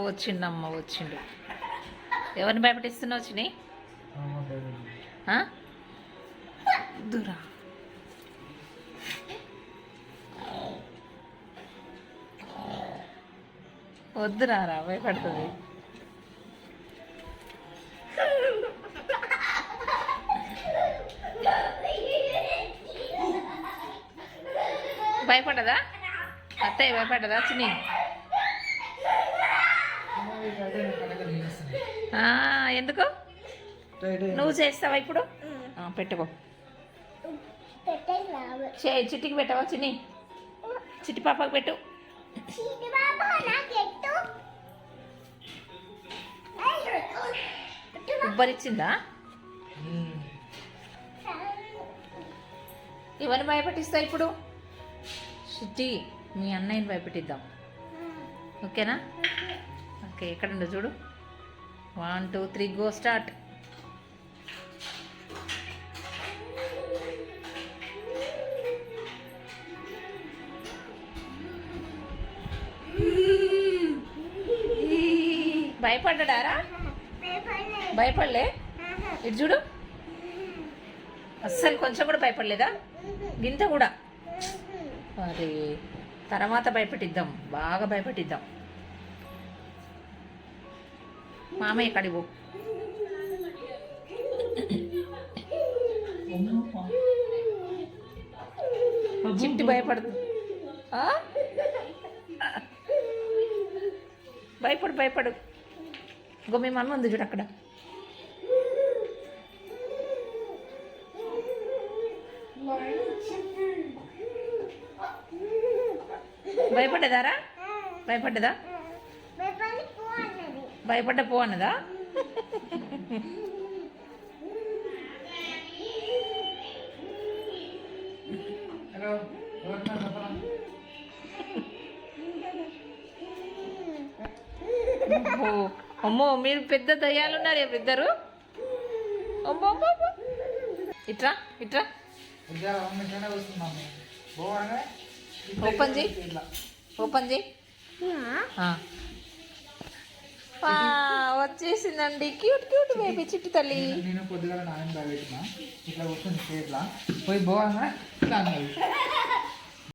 వచ్చిండమ్మ వచ్చిండు. ఎవరిని భయపెట్టిస్తున్నావు చిని? దూరా వద్దురారా, భయపడుతుంది. భయపడదా అత్తయ్య? భయపడదా చిన్ని? ఎందుకు? నువ్వు చేస్తావా ఇప్పుడు? పెట్టుకో. చిట్టికి పెట్టవా చిన్ని? చిట్టి పాపకు పెట్టు. ఉబ్బరిచ్చిందా? ఎవరిని భయపెట్టిస్తా ఇప్పుడు? చిట్టి మీ అన్నయ్యని భయపెట్టిద్దాం. ఓకేనా? ఓకే, ఎక్కడుండో చూడు. 1 2 3 గో స్టార్ట్. భయపడ్డారా? భయపడలే. ఇటు చూడు, అస్సలు కొంచెం కూడా భయపడలేదా? గింత కూడా. అరే, తర్వాత భయపెట్టిద్దాం, బాగా భయపెట్టిద్దాం. మామయ్య కడిగో. చిట్టి భయపడుతుంది. భయపడు భయపడు. ఇంకో మీ మమ్మ ఉంది చూడు అక్కడ. భయపడ్డదారా? భయపడ్డదా? భయపడ్డ పో అన్నదా? అమ్మో, మీరు పెద్ద దయ్యాలు ఉన్నారు ఇద్దరు. అమ్మో, ఇట్రా ఇట్రా. ఓపెన్ చేయి, ఓపెన్ చేయి. వచ్చేసిందండి క్యూట్ క్యూట్ బేబీ చిట్టి తల్లి. నేను పొద్దుగా నాన్న బాగా పెట్టినా ఇట్లా వస్తుంది ఇట్లా పోయి బాగా ఇట్లా అన్నది.